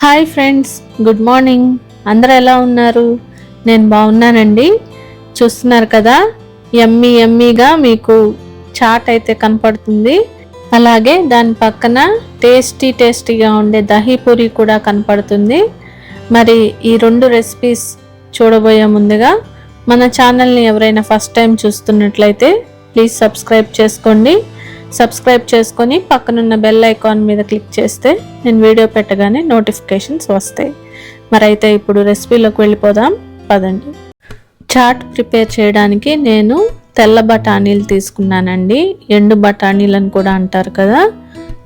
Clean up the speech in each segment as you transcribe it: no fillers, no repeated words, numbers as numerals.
Hi friends, good morning. అందరూ ఎలా ఉన్నారు? నేను బాగున్నానండి. చూస్తున్నారు కదా, యమ్మీగా మీకు చాట్ అయితే కనపడుతుంది. అలాగే దాని పక్కన టేస్టీగా ఉండే దహీ పూరి కూడా కనపడుతుంది. మరి ఈ రెండు రెసిపీస్ చూడబోయే ముందుగా మన ఛానల్ని ఎవరైనా ఫస్ట్ టైం చూస్తున్నట్లయితే ప్లీజ్ సబ్స్క్రైబ్ చేసుకోండి. సబ్స్క్రైబ్ చేసుకొని పక్కనున్న బెల్ ఐకాన్ మీద క్లిక్ చేస్తే నేను వీడియో పెట్టగానే నోటిఫికేషన్స్ వస్తాయి. మరి అయితే ఇప్పుడు రెసిపీలోకి వెళ్ళిపోదాం పదండి. చాట్ ప్రిపేర్ చేయడానికి నేను తెల్ల బఠానీలు తీసుకున్నానండి. ఎండు బఠానీలు అని కూడా అంటారు కదా.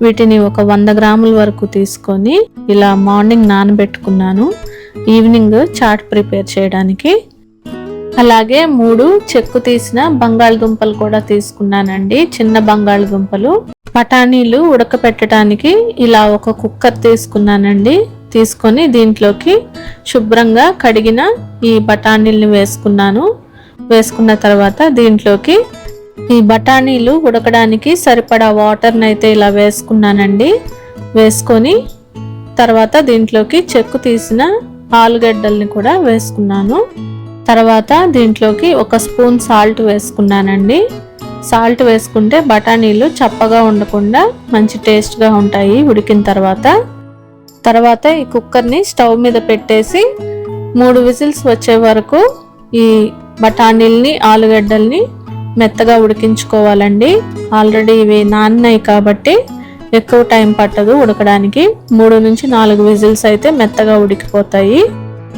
వీటిని ఒక 100 గ్రాముల వరకు తీసుకొని ఇలా మార్నింగ్ నానబెట్టుకున్నాను ఈవినింగ్ చాట్ ప్రిపేర్ చేయడానికి. అలాగే 3 చెక్కు తీసిన బంగాళదుంపలు కూడా తీసుకున్నానండి, చిన్న బంగాళదుంపలు. బఠానీలు ఉడకపెట్టడానికి ఇలా ఒక కుక్కర్ తీసుకున్నానండి. తీసుకొని దీంట్లోకి శుభ్రంగా కడిగిన ఈ బఠానీల్ని వేసుకున్నాను. వేసుకున్న తర్వాత దీంట్లోకి ఈ బఠానీలు ఉడకడానికి సరిపడా వాటర్ని అయితే ఇలా వేసుకున్నానండి. వేసుకొని తర్వాత దీంట్లోకి చెక్కు తీసిన ఆలుగడ్డల్ని కూడా వేసుకున్నాను. తర్వాత దీంట్లోకి 1 స్పూన్ సాల్ట్ వేసుకున్నానండి. సాల్ట్ వేసుకుంటే బఠానీలు చప్పగా ఉండకుండా మంచి టేస్ట్గా ఉంటాయి ఉడికిన తర్వాత ఈ కుక్కర్ని స్టవ్ మీద పెట్టేసి 3 విజిల్స్ వచ్చే వరకు ఈ బఠానీల్ని ఆలుగడ్డల్ని మెత్తగా ఉడికించుకోవాలండి. ఆల్రెడీ ఇవి నాన్నాయి కాబట్టి ఎక్కువ టైం పట్టదు ఉడకడానికి. 3 నుంచి 4 విజిల్స్ అయితే మెత్తగా ఉడికిపోతాయి.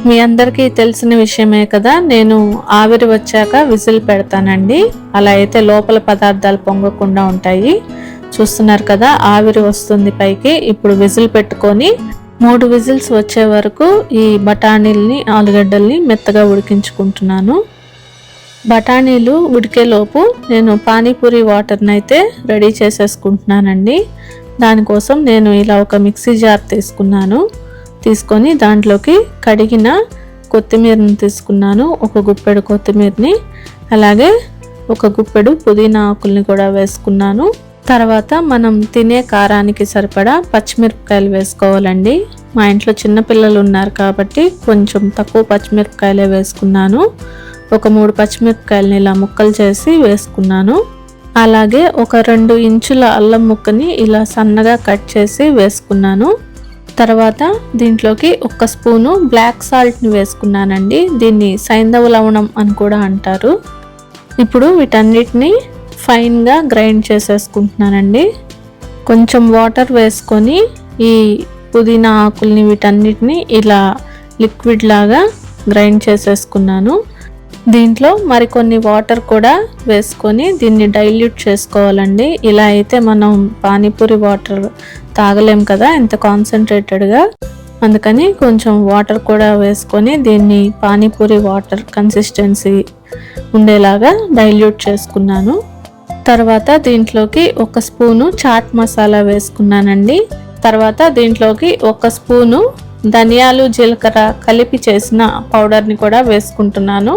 మీ అందరికీ తెలిసిన విషయమే కదా, నేను ఆవిరి వచ్చాక విజిల్ పెడతానండి. అలా అయితే లోపల పదార్థాలు పొంగకుండా ఉంటాయి. చూస్తున్నారు కదా, ఆవిరి వస్తుంది పైకి. ఇప్పుడు విజిల్ పెట్టుకొని 3 విజిల్స్ వచ్చే వరకు ఈ బఠానీల్ని ఆలుగడ్డల్ని మెత్తగా ఉడికించుకుంటున్నాను. బఠానీలు ఉడికేలోపు నేను పానీపూరి వాటర్ని అయితే రెడీ చేసేసుకుంటున్నానండి. దానికోసం నేను ఇలా ఒక మిక్సీ జార్ తీసుకొని దాంట్లోకి కడిగిన కొత్తిమీరని తీసుకున్నాను, 1 గుప్పెడు కొత్తిమీరని. అలాగే 1 గుప్పెడు పుదీనా ఆకుల్ని కూడా వేసుకున్నాను. తర్వాత మనం తినే కారానికి సరిపడా పచ్చిమిరపకాయలు వేసుకోవాలండి. మా ఇంట్లో చిన్నపిల్లలు ఉన్నారు కాబట్టి కొంచెం తక్కువ పచ్చిమిరపకాయలే వేసుకున్నాను. 3 పచ్చిమిరపకాయలని ఇలా ముక్కలు చేసి వేసుకున్నాను. అలాగే 2 ఇంచుల అల్లం ముక్కని ఇలా సన్నగా కట్ చేసి వేసుకున్నాను. తర్వాత దీంట్లోకి 1 స్పూను బ్లాక్ సాల్ట్ని వేసుకున్నానండి. దీన్ని సైంధవ లవణం అని కూడా అంటారు. ఇప్పుడు వీటన్నిటిని ఫైన్గా గ్రైండ్ చేసేసుకుంటున్నానండి. కొంచెం వాటర్ వేసుకొని ఈ పుదీనా ఆకుల్ని వీటన్నిటిని ఇలా లిక్విడ్ లాగా గ్రైండ్ చేసేసుకున్నాను. దీంట్లో మరికొన్ని వాటర్ కూడా వేసుకొని దీన్ని డైల్యూట్ చేసుకోవాలండి. ఇలా అయితే మనం పానీపూరి వాటర్ తాగలేం కదా ఇంత కాన్సన్ట్రేటెడ్గా. అందుకని కొంచెం వాటర్ కూడా వేసుకొని దీన్ని పానీపూరి వాటర్ కన్సిస్టెన్సీ ఉండేలాగా డైల్యూట్ చేసుకున్నాను. తర్వాత దీంట్లోకి 1 స్పూను చాట్ మసాలా వేసుకున్నానండి. తర్వాత దీంట్లోకి 1 స్పూను ధనియాలు జీలకర్ర కలిపి చేసిన పౌడర్ని కూడా వేసుకుంటున్నాను.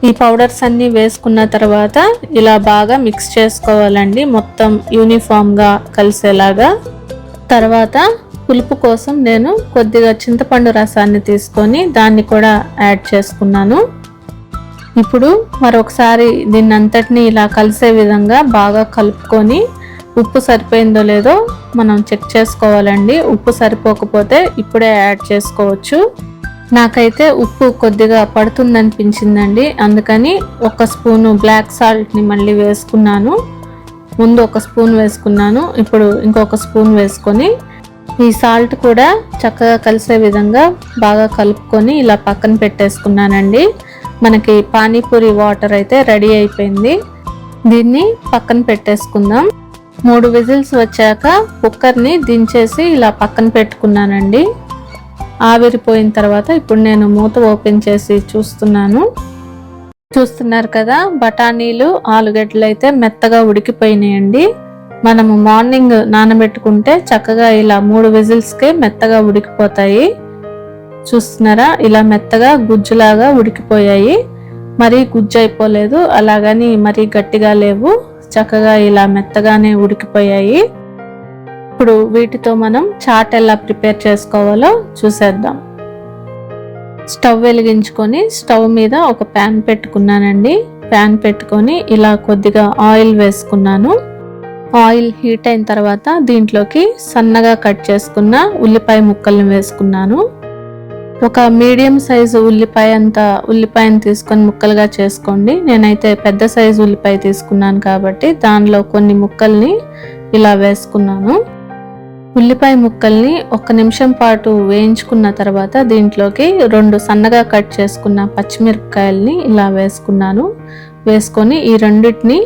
ఈ పౌడర్స్ అన్నీ వేసుకున్న తర్వాత ఇలా బాగా మిక్స్ చేసుకోవాలండి, మొత్తం యూనిఫామ్గా కలిసేలాగా. తర్వాత పులుపు కోసం నేను కొద్దిగా చింతపండు రసాన్ని తీసుకొని దాన్ని కూడా యాడ్ చేసుకున్నాను. ఇప్పుడు మరొకసారి దీన్ని అంతటిని ఇలా కలిసే విధంగా బాగా కలుపుకొని ఉప్పు సరిపోయిందో లేదో మనం చెక్ చేసుకోవాలండి. ఉప్పు సరిపోకపోతే ఇప్పుడే యాడ్ చేసుకోవచ్చు. నాకైతే ఉప్పు కొద్దిగా పడుతుందనిపించిందండి, అందుకని 1 స్పూను బ్లాక్ సాల్ట్ని మళ్ళీ వేసుకున్నాను. ముందు 1 స్పూన్ వేసుకున్నాను, ఇప్పుడు ఇంకొక స్పూన్ వేసుకొని ఈ సాల్ట్ కూడా చక్కగా కలిసే విధంగా బాగా కలుపుకొని ఇలా పక్కన పెట్టేసుకున్నానండి. మనకి పానీపూరి వాటర్ అయితే రెడీ అయిపోయింది. దీన్ని పక్కన పెట్టేసుకుందాం. 3 విజిల్స్ వచ్చాక కుక్కర్ని దించేసి ఇలా పక్కన పెట్టుకున్నానండి. ఆవిరిపోయిన తర్వాత ఇప్పుడు నేను మూత ఓపెన్ చేసి చూస్తున్నారు కదా, బఠానీలు ఆలుగడ్డలు అయితే మెత్తగా ఉడికిపోయినాయండి. మనము మార్నింగ్ నానబెట్టుకుంటే చక్కగా ఇలా 3 విజిల్స్కే మెత్తగా ఉడికిపోతాయి. చూస్తున్నారా, ఇలా మెత్తగా గుజ్జులాగా ఉడికిపోయాయి. మరీ గుజ్జు అయిపోలేదు, అలాగని మరీ గట్టిగా లేవు, చక్కగా ఇలా మెత్తగానే ఉడికిపోయాయి. ఇప్పుడు వీటితో మనం చాట్ ఎలా ప్రిపేర్ చేసుకోవాలో చూసేద్దాం. స్టవ్ వెలిగించుకొని స్టవ్ మీద ఒక ప్యాన్ పెట్టుకున్నానండి. ప్యాన్ పెట్టుకొని ఇలా కొద్దిగా ఆయిల్ వేసుకున్నాను. ఆయిల్ హీట్ అయిన తర్వాత దీంట్లోకి సన్నగా కట్ చేసుకున్న ఉల్లిపాయ ముక్కల్ని వేసుకున్నాను. ఒక మీడియం సైజు ఉల్లిపాయను తీసుకొని ముక్కలుగా చేసుకోండి. నేనైతే పెద్ద సైజు ఉల్లిపాయ తీసుకున్నాను కాబట్టి దానిలో కొన్ని ముక్కల్ని ఇలా వేసుకున్నాను. ఉల్లిపాయ ముక్కల్ని 1 నిమిషం పాటు వేయించుకున్న తర్వాత దీంట్లోకి 2 సన్నగా కట్ చేసుకున్న పచ్చిమిరపకాయల్ని ఇలా వేసుకున్నాను. వేసుకొని ఈ రెండింటిని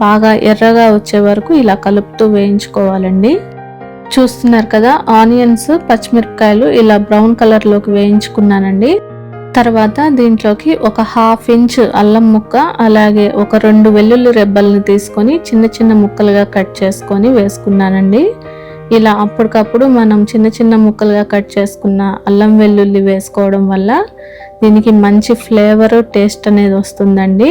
బాగా ఎర్రగా వచ్చే వరకు ఇలా కలుపుతూ వేయించుకోవాలండి. చూస్తున్నారు కదా, ఆనియన్స్ పచ్చిమిరపకాయలు ఇలా బ్రౌన్ కలర్లోకి వేయించుకున్నానండి. తర్వాత దీంట్లోకి ఒక 1/2 ఇంచ్ అల్లం ముక్క, అలాగే ఒక 2 వెల్లుల్లి రెబ్బల్ని తీసుకొని చిన్న చిన్న ముక్కలుగా కట్ చేసుకొని వేసుకున్నానండి. ఇలా అప్పటికప్పుడు మనం చిన్న చిన్న ముక్కలుగా కట్ చేసుకున్న అల్లం వెల్లుల్లి వేసుకోవడం వల్ల దీనికి మంచి ఫ్లేవర్, టేస్ట్ అనేది వస్తుందండి.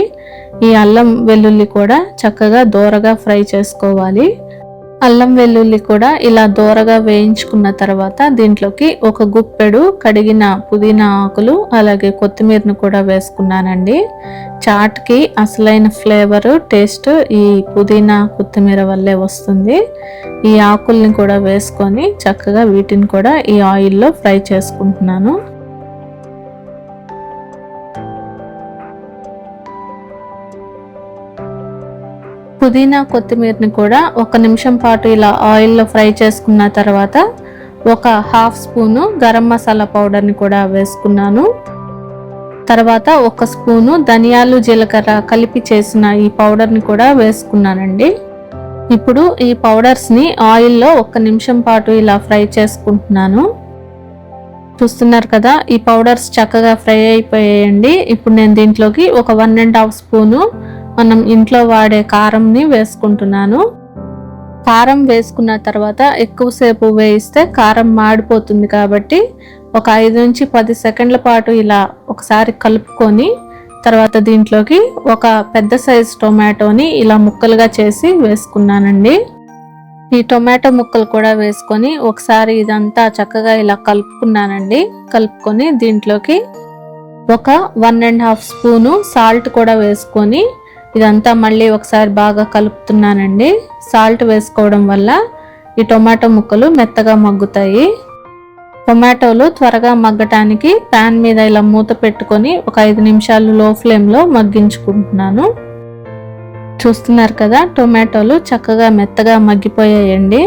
ఈ అల్లం వెల్లుల్లి కూడా చక్కగా దోరగా ఫ్రై చేసుకోవాలి. అల్లం వెల్లుల్లి కూడా ఇలా దోరగా వేయించుకున్న తర్వాత దీంట్లోకి ఒక గుప్పెడు కడిగిన పుదీనా ఆకులు, అలాగే కొత్తిమీరను కూడా వేసుకున్నానండి. చాట్కి అసలైన ఫ్లేవర్, టేస్ట్ ఈ పుదీనా కొత్తిమీర వల్లే వస్తుంది. ఈ ఆకుల్ని కూడా వేసుకొని చక్కగా వీటిని కూడా ఈ ఆయిల్లో ఫ్రై చేసుకుంటున్నాను. పుదీనా కొత్తిమీరని కూడా 1 నిమిషం పాటు ఇలా ఆయిల్లో ఫ్రై చేసుకున్న తర్వాత ఒక 1/2 స్పూను గరం మసాలా పౌడర్ని కూడా వేసుకున్నాను. తర్వాత 1 స్పూను ధనియాలు, జీలకర్ర కలిపి చేసిన ఈ పౌడర్ని కూడా వేసుకున్నానండి. ఇప్పుడు ఈ పౌడర్స్ని ఆయిల్లో 1 నిమిషం పాటు ఇలా ఫ్రై చేసుకుంటున్నాను. చూస్తున్నారు కదా, ఈ పౌడర్స్ చక్కగా ఫ్రై అయిపోయాయండి. ఇప్పుడు నేను దీంట్లోకి ఒక 1.5 స్పూను మనం ఇంట్లో వాడే కారంని వేసుకుంటున్నాను. కారం వేసుకున్న తర్వాత ఎక్కువసేపు వేయిస్తే కారం మాడిపోతుంది కాబట్టి ఒక 5 నుంచి 10 సెకండ్ల పాటు ఇలా ఒకసారి కలుపుకొని తర్వాత దీంట్లోకి ఒక పెద్ద సైజు టొమాటోని ఇలా ముక్కలుగా చేసి వేసుకున్నానండి. ఈ టొమాటో ముక్కలు కూడా వేసుకొని ఒకసారి ఇదంతా చక్కగా ఇలా కలుపుకున్నానండి. కలుపుకొని దీంట్లోకి ఒక 1.5 స్పూను సాల్ట్ కూడా వేసుకొని ఇదంతా మళ్ళీ ఒకసారి బాగా కలుపుతున్నానండి. సాల్ట్ వేసుకోవడం వల్ల ఈ టొమాటో ముక్కలు మెత్తగా మగ్గుతాయి. టొమాటోలు త్వరగా మగ్గటానికి ప్యాన్ మీద ఇలా మూత పెట్టుకొని ఒక 5 నిమిషాలు లో ఫ్లేమ్లో మగ్గించుకుంటున్నాను. చూస్తున్నారు కదా, టొమాటోలు చక్కగా మెత్తగా మగ్గిపోయాయండి.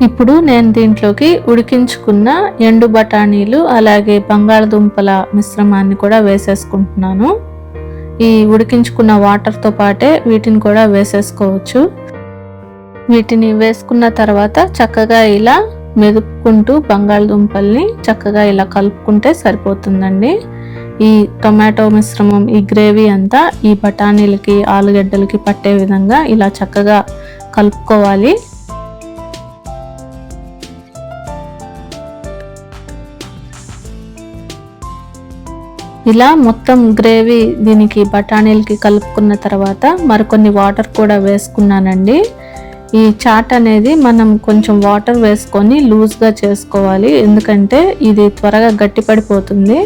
ఇప్పుడు నేను దీంట్లోకి ఉడికించుకున్న ఎండు బఠానీలు, అలాగే బంగాళదుంపల మిశ్రమాన్ని కూడా వేసేసుకుంటున్నాను. ఈ ఉడికించుకున్న వాటర్తో పాటే వీటిని కూడా వేసేసుకోవచ్చు. వీటిని వేసుకున్న తర్వాత చక్కగా ఇలా మెదుపుకుంటూ బంగాళదుంపల్ని చక్కగా ఇలా కలుపుకుంటే సరిపోతుందండి. ఈ టొమాటో మిశ్రమం, ఈ గ్రేవీ అంతా ఈ బఠానీలకి, ఆలుగడ్డలకి పట్టే విధంగా ఇలా చక్కగా కలుపుకోవాలి. ఇలా మొత్తం గ్రేవీ దీనికి బఠానీలకి కలుపుకున్న తర్వాత మరికొన్ని వాటర్ కూడా వేసుకున్నానండి. ఈ చాట్ అనేది మనం కొంచెం వాటర్ వేసుకొని లూజ్గా చేసుకోవాలి, ఎందుకంటే ఇది త్వరగా గట్టిపడిపోతుంది.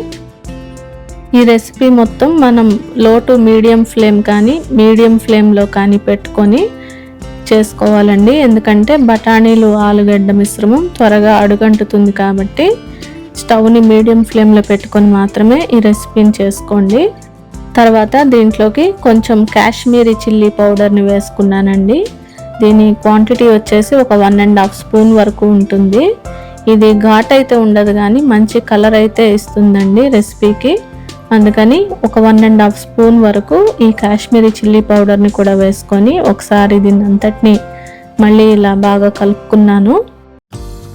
ఈ రెసిపీ మొత్తం మనం లో టు మీడియం ఫ్లేమ్ కానీ మీడియం ఫ్లేమ్లో కానీ పెట్టుకొని చేసుకోవాలండి, ఎందుకంటే బఠానీలు, ఆలుగడ్డ మిశ్రమం త్వరగా అడుగంటుతుంది కాబట్టి స్టవ్ని మీడియం ఫ్లేమ్లో పెట్టుకొని మాత్రమే ఈ రెసిపీని చేసుకోండి. తర్వాత దీంట్లోకి కొంచెం కాశ్మీరీ చిల్లీ పౌడర్ని వేసుకున్నానండి. దీని క్వాంటిటీ వచ్చేసి ఒక 1.5 స్పూన్ వరకు ఉంటుంది. ఇది ఘాట్ అయితే ఉండదు కానీ మంచి కలర్ అయితే ఇస్తుందండి రెసిపీకి. అందుకని ఒక 1.5 స్పూన్ వరకు ఈ కాశ్మీరీ చిల్లీ పౌడర్ని కూడా వేసుకొని ఒకసారి దీన్ని అంతటిని మళ్ళీ ఇలా బాగా కలుపుకున్నాను.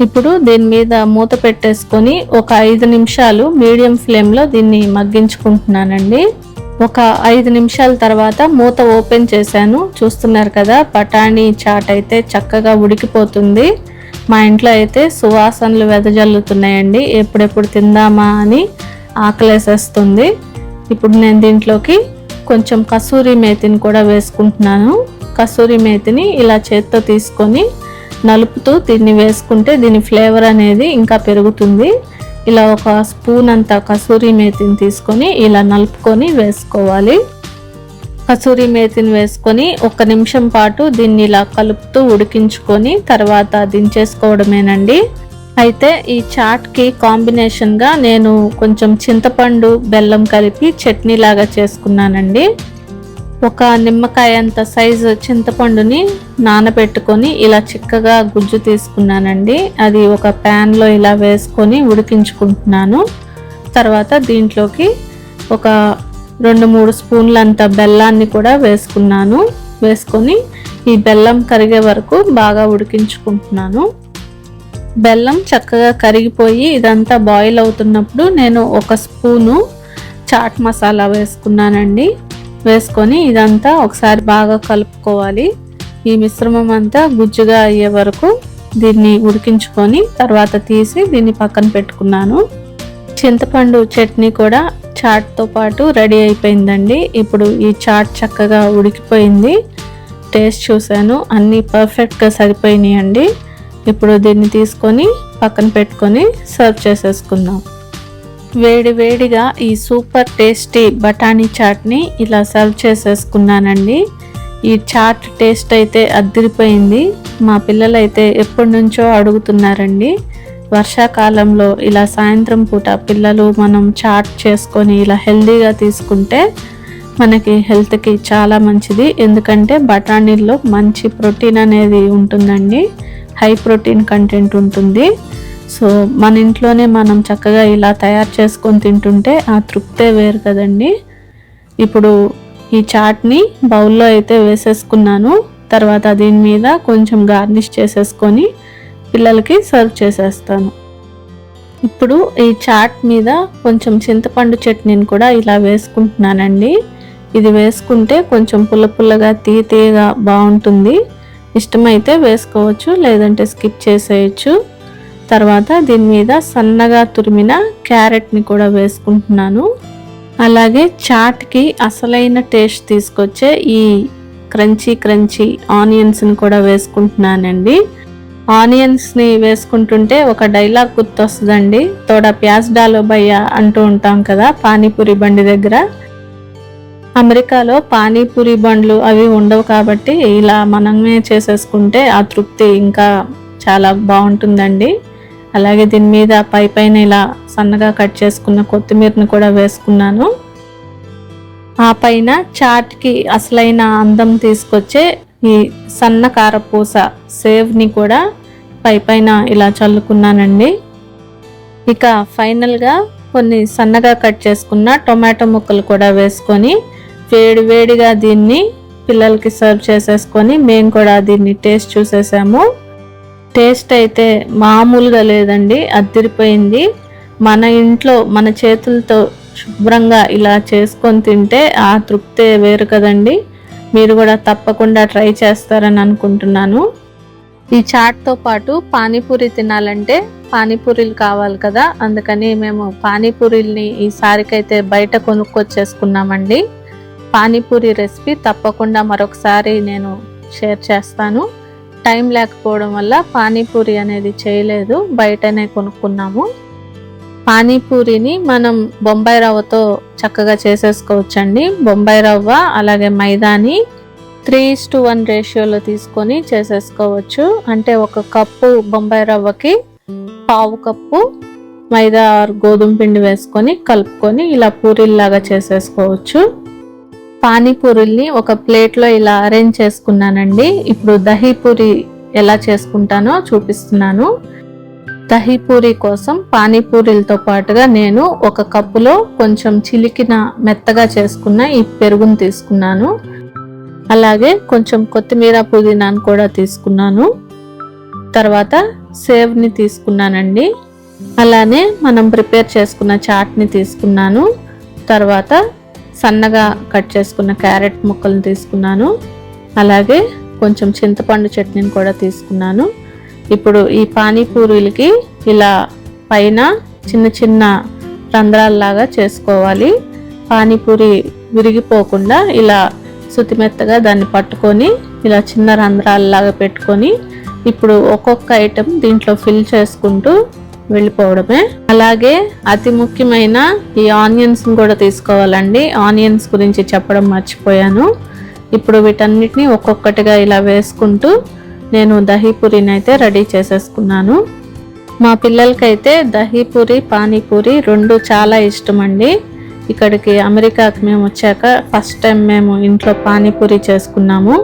ఇప్పుడు దీని మీద మూత పెట్టేసుకొని ఒక 5 నిమిషాలు మీడియం ఫ్లేమ్లో దీన్ని మగ్గించుకుంటున్నానండి. ఒక 5 నిమిషాల తర్వాత మూత ఓపెన్ చేశాను. చూస్తున్నారు కదా, బఠానీ చాట్ అయితే చక్కగా ఉడికిపోతుంది. మా ఇంట్లో అయితే సువాసనలు వెదజల్లుతున్నాయండి. ఎప్పుడెప్పుడు తిందామా అని ఆకలేసేస్తుంది. ఇప్పుడు నేను దీంట్లోకి కొంచెం కసూరి మేతిని కూడా వేసుకుంటున్నాను. కసూరి మేతిని ఇలా చేత్తో తీసుకొని నలుపుతూ దీన్ని వేసుకుంటే దీని ఫ్లేవర్ అనేది ఇంకా పెరుగుతుంది. ఇలా ఒక స్పూన్ అంతా కసూరి మేతిని తీసుకొని ఇలా నలుపుకొని వేసుకోవాలి. కసూరి మేతిని వేసుకొని 1 నిమిషం పాటు దీన్ని ఇలా కలుపుతూ ఉడికించుకొని తర్వాత దించేసుకోవడమేనండి. అయితే ఈ చాట్కి కాంబినేషన్గా నేను కొంచెం చింతపండు బెల్లం కలిపి చట్నీ లాగా చేసుకున్నానండి. 1 నిమ్మకాయ అంత సైజు చింతపండుని నానబెట్టుకొని ఇలా చిక్కగా గుజ్జు తీసుకున్నానండి. అది ఒక ప్యాన్లో ఇలా వేసుకొని ఉడికించుకుంటున్నాను. తర్వాత దీంట్లోకి ఒక 2-3 స్పూన్లంత బెల్లాన్ని కూడా వేసుకున్నాను. వేసుకొని ఈ బెల్లం కరిగే వరకు బాగా ఉడికించుకుంటున్నాను. బెల్లం చక్కగా కరిగిపోయి ఇదంతా బాయిల్ అవుతున్నప్పుడు నేను 1 స్పూను చాట్ మసాలా వేసుకున్నానండి. వేసుకొని ఇదంతా ఒకసారి బాగా కలుపుకోవాలి. ఈ మిశ్రమం అంతా గుజ్జుగా అయ్యే వరకు దీన్ని ఉడికించుకొని తర్వాత తీసి దీన్ని పక్కన పెట్టుకున్నాను. చింతపండు చట్నీ కూడా చాట్తో పాటు రెడీ అయిపోయిందండి. ఇప్పుడు ఈ చాట్ చక్కగా ఉడికిపోయింది. టేస్ట్ చూశాను, అన్నీ పర్ఫెక్ట్గా సరిపోయినాయండి. ఇప్పుడు దీన్ని తీసుకొని పక్కన పెట్టుకొని సర్వ్ చేసేసుకుందాం. వేడి వేడిగా ఈ సూపర్ టేస్టీ బఠానీ చాట్ని ఇలా సర్వ్ చేసేసుకున్నానండి. ఈ చాట్ టేస్ట్ అయితే అదిరిపోయింది. మా పిల్లలైతే ఎప్పటి నుంచో అడుగుతున్నారండి. వర్షాకాలంలో ఇలా సాయంత్రం పూట పిల్లలు మనం చాట్ చేసుకొని ఇలా హెల్తీగా తీసుకుంటే మనకి హెల్త్కి చాలా మంచిది. ఎందుకంటే బఠానీల్లో మంచి ప్రోటీన్ అనేది ఉంటుందండి, హై ప్రోటీన్ కంటెంట్ ఉంటుంది. సో మన ఇంట్లోనే మనం చక్కగా ఇలా తయారు చేసుకొని తింటుంటే ఆ తృప్తే వేరు కదండి. ఇప్పుడు ఈ చాట్ని బౌల్లో అయితే వేసేసుకున్నాను. తర్వాత దీని మీద కొంచెం గార్నిష్ చేసేసుకొని పిల్లలకి సర్వ్ చేసేస్తాను. ఇప్పుడు ఈ చాట్ మీద కొంచెం చింతపండు చట్నీని కూడా ఇలా వేసుకుంటున్నానండి. ఇది వేసుకుంటే కొంచెం పుల్లగా తీయగా బాగుంటుంది. ఇష్టమైతే వేసుకోవచ్చు, లేదంటే స్కిప్ చేసేయచ్చు. తర్వాత దీని మీద సన్నగా తురిమిన క్యారెట్ని కూడా వేసుకుంటున్నాను. అలాగే చాట్కి అసలైన టేస్ట్ తీసుకొచ్చే ఈ క్రంచీ ఆనియన్స్ని కూడా వేసుకుంటున్నానండి. ఆనియన్స్ని వేసుకుంటుంటే ఒక డైలాగ్ గుర్తొస్తుందండి, తోడా ప్యాజ్ డాలో భయ్యా అంటూ ఉంటాం కదా పానీపూరి బండి దగ్గర. అమెరికాలో పానీపూరి బండ్లు అవి ఉండవు కాబట్టి ఇలా మనమే చేసేసుకుంటే ఆ తృప్తి ఇంకా చాలా బాగుంటుందండి. అలాగే దీని మీద పైన ఇలా సన్నగా కట్ చేసుకున్న కొత్తిమీరని కూడా వేసుకున్నాను. ఆ పైన చాట్కి అసలైన అందం తీసుకొచ్చే ఈ సన్న కారపూస సేవ్ని కూడా పైన ఇలా చల్లుకున్నానండి. ఇక ఫైనల్గా కొన్ని సన్నగా కట్ చేసుకున్న టొమాటో ముక్కలు కూడా వేసుకొని వేడిగా దీన్ని పిల్లలకి సర్వ్ చేసేసుకొని మేము కూడా దీన్ని టేస్ట్ చూసేసాము. టేస్ట్ అయితే మామూలుగా లేదండి, అదిరిపోయింది. మన ఇంట్లో మన చేతులతో శుభ్రంగా ఇలా చేసుకొని తింటే ఆ తృప్తే వేరు కదండి. మీరు కూడా తప్పకుండా ట్రై చేస్తారని అనుకుంటున్నాను. ఈ చాట్తో పాటు పానీపూరి తినాలంటే పానీపూరీలు కావాలి కదా, అందుకని మేము పానీపూరీల్ని ఈసారికైతే బయట కొనుక్కొచ్చేసుకున్నామండి. పానీపూరి రెసిపీ తప్పకుండా మరొకసారి నేను షేర్ చేస్తాను. టైం లేకపోవడం వల్ల పానీపూరి అనేది చేయలేదు, బయటనే కొనుక్కున్నాము. పానీపూరిని మనం బొంబాయి రవ్వతో చక్కగా చేసేసుకోవచ్చండి. బొంబాయి రవ్వ అలాగే మైదాని 3:1 రేషియోలో తీసుకొని చేసేసుకోవచ్చు. అంటే 1 కప్పు బొంబాయి రవ్వకి 1/2 కప్పు మైదా గోధుమ పిండి వేసుకొని కలుపుకొని ఇలా పూరీల్లాగా చేసేసుకోవచ్చు. పానీపూరీల్ని ఒక ప్లేట్లో ఇలా అరేంజ్ చేసుకున్నానండి. ఇప్పుడు దహీ పూరి ఎలా చేసుకుంటానో చూపిస్తున్నాను. దహీ పూరి కోసం పానీపూరీలతో పాటుగా నేను 1 కప్పులో కొంచెం చిలికిన మెత్తగా చేసుకున్న ఈ పెరుగును తీసుకున్నాను. అలాగే కొంచెం కొత్తిమీర పుదీనాను కూడా తీసుకున్నాను. తర్వాత సేవ్ని తీసుకున్నానండి. అలానే మనం ప్రిపేర్ చేసుకున్న చాట్ని తీసుకున్నాను. తర్వాత సన్నగా కట్ చేసుకున్న క్యారెట్ ముక్కలను తీసుకున్నాను. అలాగే కొంచెం చింతపండు చట్నీని కూడా తీసుకున్నాను. ఇప్పుడు ఈ పానీపూరీలకి ఇలా పైన చిన్న రంధ్రాల్లాగా చేసుకోవాలి. పానీపూరి విరిగిపోకుండా ఇలా సుతిమెత్తగా దాన్ని పట్టుకొని ఇలా చిన్న రంధ్రాల్లాగా పెట్టుకొని ఇప్పుడు ఒక్కొక్క ఐటెం దీంట్లో ఫిల్ చేసుకుంటూ వెళ్ళిపోవడమే. అలాగే అతి ముఖ్యమైన ఈ ఆనియన్స్ కూడా తీసుకోవాలండి. ఆనియన్స్ గురించి చెప్పడం మర్చిపోయాను. ఇప్పుడు వీటన్నిటిని ఒక్కొక్కటిగా ఇలా వేసుకుంటూ నేను దహీపూరిని అయితే రెడీ చేసేసుకున్నాను. మా పిల్లలకైతే దహీపూరి పానీపూరి రెండు చాలా ఇష్టం అండి. ఇక్కడికి అమెరికాకి మేము వచ్చాక ఫస్ట్ టైం మేము ఇంట్లో పానీపూరి చేసుకున్నాము.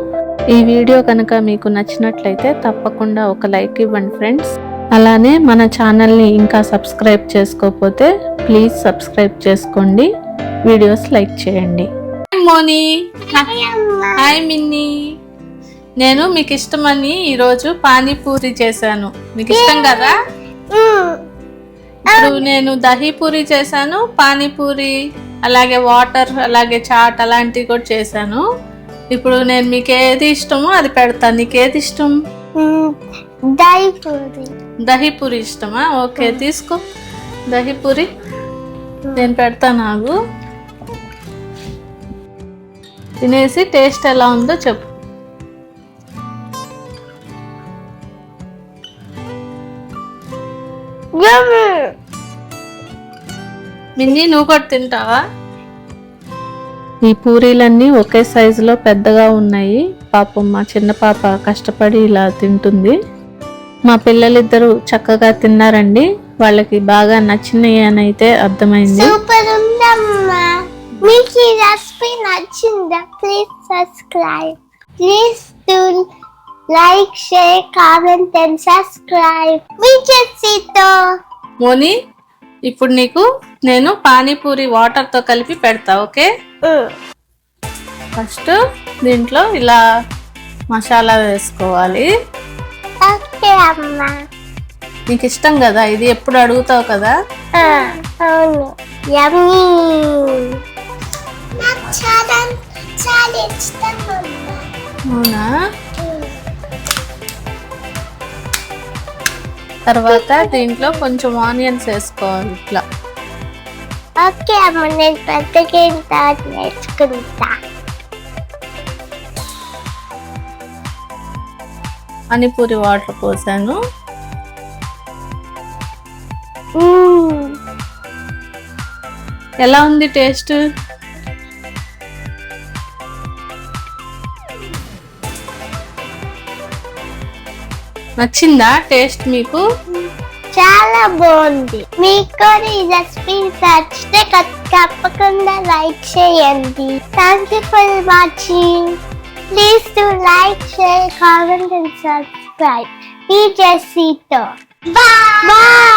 ఈ వీడియో కనుక మీకు నచ్చినట్లయితే తప్పకుండా ఒక లైక్ ఇవ్వండి ఫ్రెండ్స్. అలానే మన ఛానల్ని ఇంకా సబ్స్క్రైబ్ చేసుకోకపోతే ప్లీజ్ సబ్స్క్రైబ్ చేసుకోండి, వీడియోస్ లైక్ చేయండి. మోని, హాయ్ మిన్నీ. నేను మీకు ఇష్టమని ఈరోజు పానీపూరి చేశాను. మీకు ఇష్టం కదా? ఇప్పుడు నేను దహీపూరి చేశాను, పానీపూరి, అలాగే వాటర్, అలాగే చాట్ అలాంటివి కూడా చేశాను. ఇప్పుడు నేను మీకు ఏది ఇష్టమో అది పెడతాను. నీకు ఏది ఇష్టం? దహీపూరి ఇష్టమా? ఓకే, తీసుకో దహీపూరి. నేను పెడతాను, నాకు తినేసి టేస్ట్ ఎలా ఉందో చెప్పు. మిన్నీ, నువ్వు కూడా తింటావా? ఈ పూరీలన్నీ ఒకే సైజులో పెద్దగా ఉన్నాయి. పాపం మా చిన్న పాప కష్టపడి ఇలా తింటుంది. మా పిల్లలిద్దరూ చక్కగా తిన్నారండి. వాళ్ళకి బాగా నచ్చినాయి అని అయితే అర్థమైంది. సూపర్ ఉందమ్మా. మీకు ఈ రెసిపీ నచ్చిందా? Please subscribe. Please do like, share, comment and subscribe. మీ జెస్సీతో. మోని, ఇప్పుడు నీకు నేను పానీపూరి వాటర్తో కలిపి పెడతా, ఓకే? ఫస్ట్ దీంట్లో ఇలా మసాలా వేసుకోవాలి. ఓకే అమ్మా. నీకు ఇష్టం కదా ఇది, ఎప్పుడు అడుగుతావు కదా. అవును, యమ్మీ. నాకు చాలా ఇష్టం. అవునా? తర్వాత దీంట్లో కొంచెం ఆనియన్స్ వేసుకోవాలి ఇట్లా. ఓకే అమ్మ, నేను పెద్దగా నేర్చుకుంటా. పానీపూరి వాటర్ పోసాను. ఎలా ఉంది టేస్ట్? నచ్చిందా టేస్ట్ మీకు? చాలా బాగుంది. మీకు ఈ రెసిపీ నచ్చితే తప్పకుండా లైక్ చేయండి. Thank you for watching. Please do like, share, comment and subscribe. మీ జెస్సీతో. బాయ్.